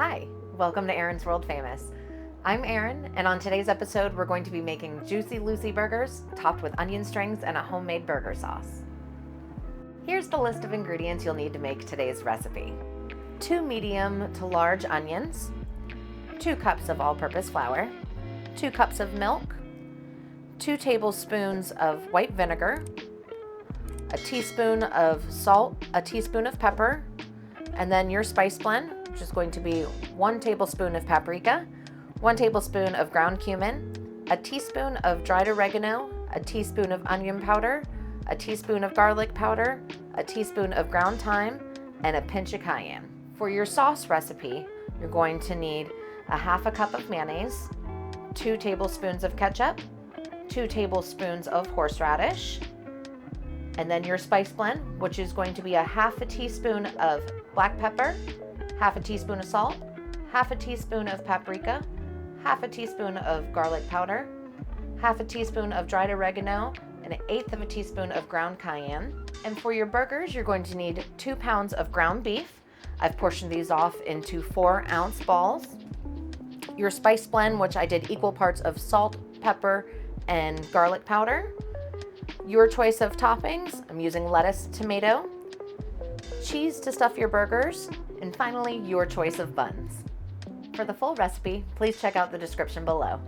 Hi, welcome to Erin's World Famous. I'm Erin, and on today's episode, we're going to be making Juicy Lucy burgers topped with onion strings and a homemade burger sauce. Here's the list of ingredients you'll need to make today's recipe. 2 medium to large onions, 2 cups of all-purpose flour, 2 cups of milk, 2 tablespoons of white vinegar, a teaspoon of salt, a teaspoon of pepper, and then your spice blend, which is going to be 1 tablespoon of paprika, 1 tablespoon of ground cumin, a teaspoon of dried oregano, a teaspoon of onion powder, a teaspoon of garlic powder, a teaspoon of ground thyme, and a pinch of cayenne. For your sauce recipe, you're going to need a half a cup of mayonnaise, 2 tablespoons of ketchup, 2 tablespoons of horseradish, and then your spice blend, which is going to be a half a teaspoon of black pepper, half a teaspoon of salt, half a teaspoon of paprika, half a teaspoon of garlic powder, half a teaspoon of dried oregano, and 1/8 of a teaspoon of ground cayenne. And for your burgers, you're going to need 2 pounds of ground beef. I've portioned these off into 4-ounce balls. Your spice blend, which I did equal parts of salt, pepper, and garlic powder. Your choice of toppings, I'm using lettuce, tomato, cheese to stuff your burgers, and finally, your choice of buns. For the full recipe, please check out the description below.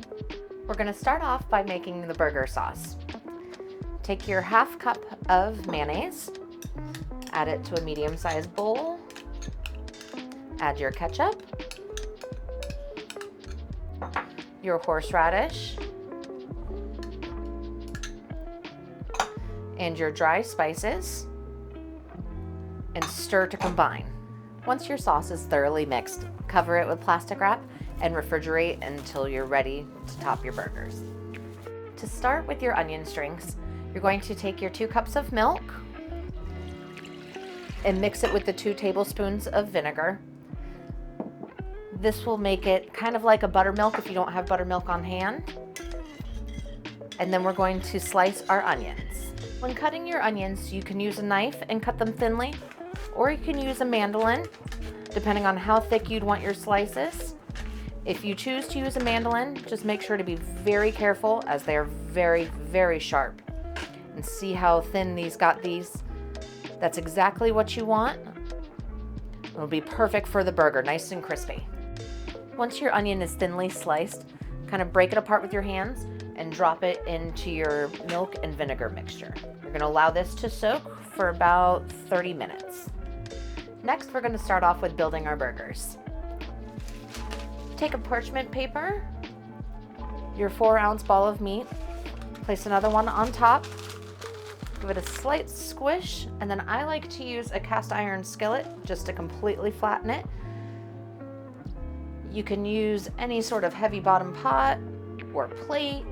We're going to start off by making the burger sauce. Take your half cup of mayonnaise, add it to a medium-sized bowl, add your ketchup, your horseradish, and your dry spices, and stir to combine. Once your sauce is thoroughly mixed, cover it with plastic wrap and refrigerate until you're ready to top your burgers. To start with your onion strings, you're going to take your 2 cups of milk and mix it with the 2 tablespoons of vinegar. This will make it kind of like a buttermilk if you don't have buttermilk on hand. And then we're going to slice our onions. When cutting your onions, you can use a knife and cut them thinly, or you can use a mandolin, depending on how thick you'd want your slices. If you choose to use a mandolin, just make sure to be very careful as they are very, very sharp. And see how thin these got these? That's exactly what you want. It'll be perfect for the burger, nice and crispy. Once your onion is thinly sliced, kind of break it apart with your hands and drop it into your milk and vinegar mixture. You're going to allow this to soak for about 30 minutes. Next, we're going to start off with building our burgers. Take a parchment paper, your 4-ounce ball of meat, place another one on top, give it a slight squish, and then I like to use a cast iron skillet just to completely flatten it. You can use any sort of heavy bottom pot or plate.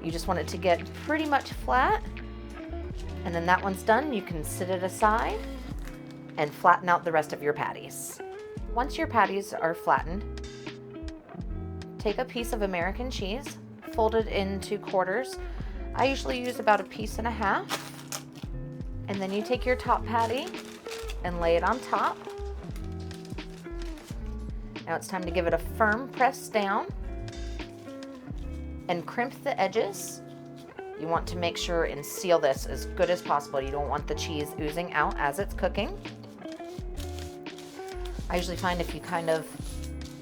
You just want it to get pretty much flat. And then that one's done, you can set it aside and flatten out the rest of your patties. Once your patties are flattened, take a piece of American cheese, fold it into quarters. I usually use about 1.5 pieces. And then you take your top patty and lay it on top. Now it's time to give it a firm press down and crimp the edges. You want to make sure and seal this as good as possible. You don't want the cheese oozing out as it's cooking. I usually find if you kind of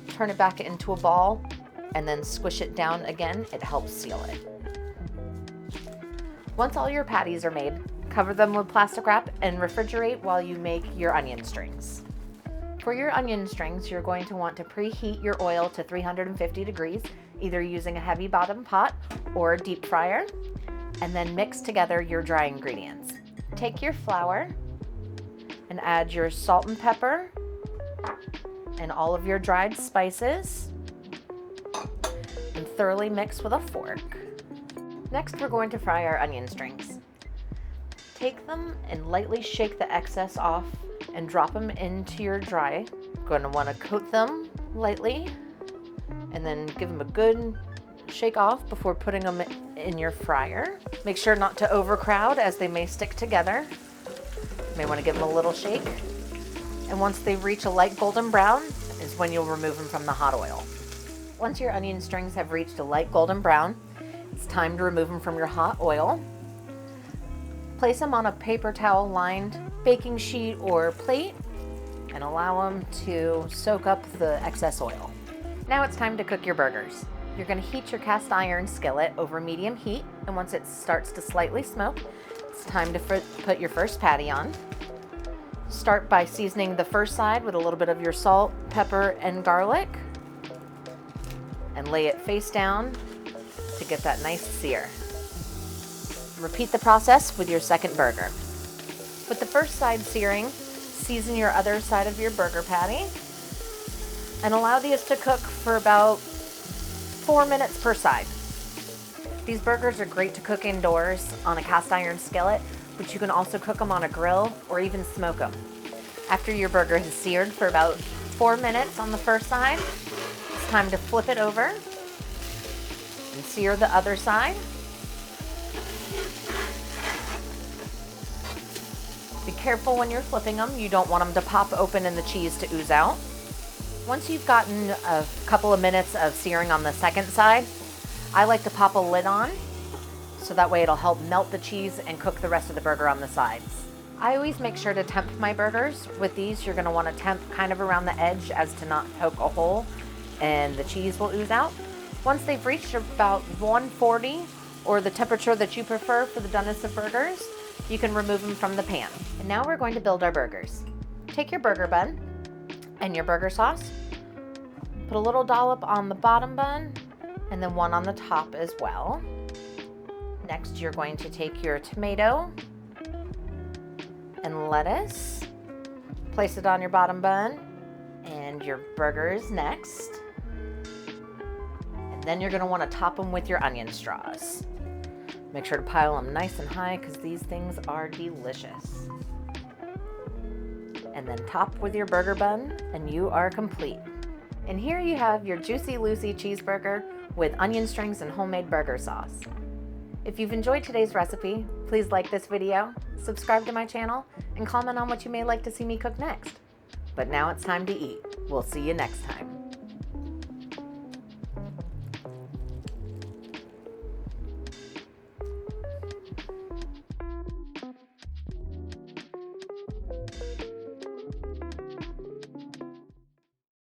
turn it back into a ball and then squish it down again, it helps seal it. Once all your patties are made, cover them with plastic wrap and refrigerate while you make your onion strings. For your onion strings, you're going to want to preheat your oil to 350 degrees, either using a heavy bottom pot or a deep fryer, and then mix together your dry ingredients. Take your flour and add your salt and pepper and all of your dried spices and thoroughly mix with a fork. Next, we're going to fry our onion strings. Take them and lightly shake the excess off and drop them into your dry. You're going to want to coat them lightly and then give them a good shake off before putting them in your fryer. Make sure not to overcrowd as they may stick together. You may want to give them a little shake. And once they reach a light golden brown is when you'll remove them from the hot oil. Once your onion strings have reached a light golden brown, it's time to remove them from your hot oil. Place them on a paper towel lined baking sheet or plate and allow them to soak up the excess oil. Now it's time to cook your burgers. You're going to heat your cast iron skillet over medium heat, and once it starts to slightly smoke, it's time to put your first patty on. Start by seasoning the first side with a little bit of your salt, pepper, and garlic, and lay it face down to get that nice sear. Repeat the process with your second burger. With the first side searing, season your other side of your burger patty and allow these to cook for about 4 minutes per side. These burgers are great to cook indoors on a cast iron skillet, but you can also cook them on a grill or even smoke them. After your burger has seared for about 4 minutes on the first side, it's time to flip it over and sear the other side. Be careful when you're flipping them. You don't want them to pop open and the cheese to ooze out. Once you've gotten a couple of minutes of searing on the second side, I like to pop a lid on so that way it'll help melt the cheese and cook the rest of the burger on the sides. I always make sure to temp my burgers. With these, you're going to want to temp kind of around the edge as to not poke a hole and the cheese will ooze out. Once they've reached about 140 or the temperature that you prefer for the doneness of burgers, you can remove them from the pan. And now we're going to build our burgers. Take your burger bun and your burger sauce, put a little dollop on the bottom bun and then one on the top as well. Next, you're going to take your tomato and lettuce, place it on your bottom bun and your burgers next. And then you're going to want to top them with your onion straws. Make sure to pile them nice and high because these things are delicious. And then top with your burger bun and you are complete. And here you have your Juicy Lucy cheeseburger with onion strings and homemade burger sauce. If you've enjoyed today's recipe, please like this video, subscribe to my channel, and comment on what you may like to see me cook next. But now it's time to eat. We'll see you next time.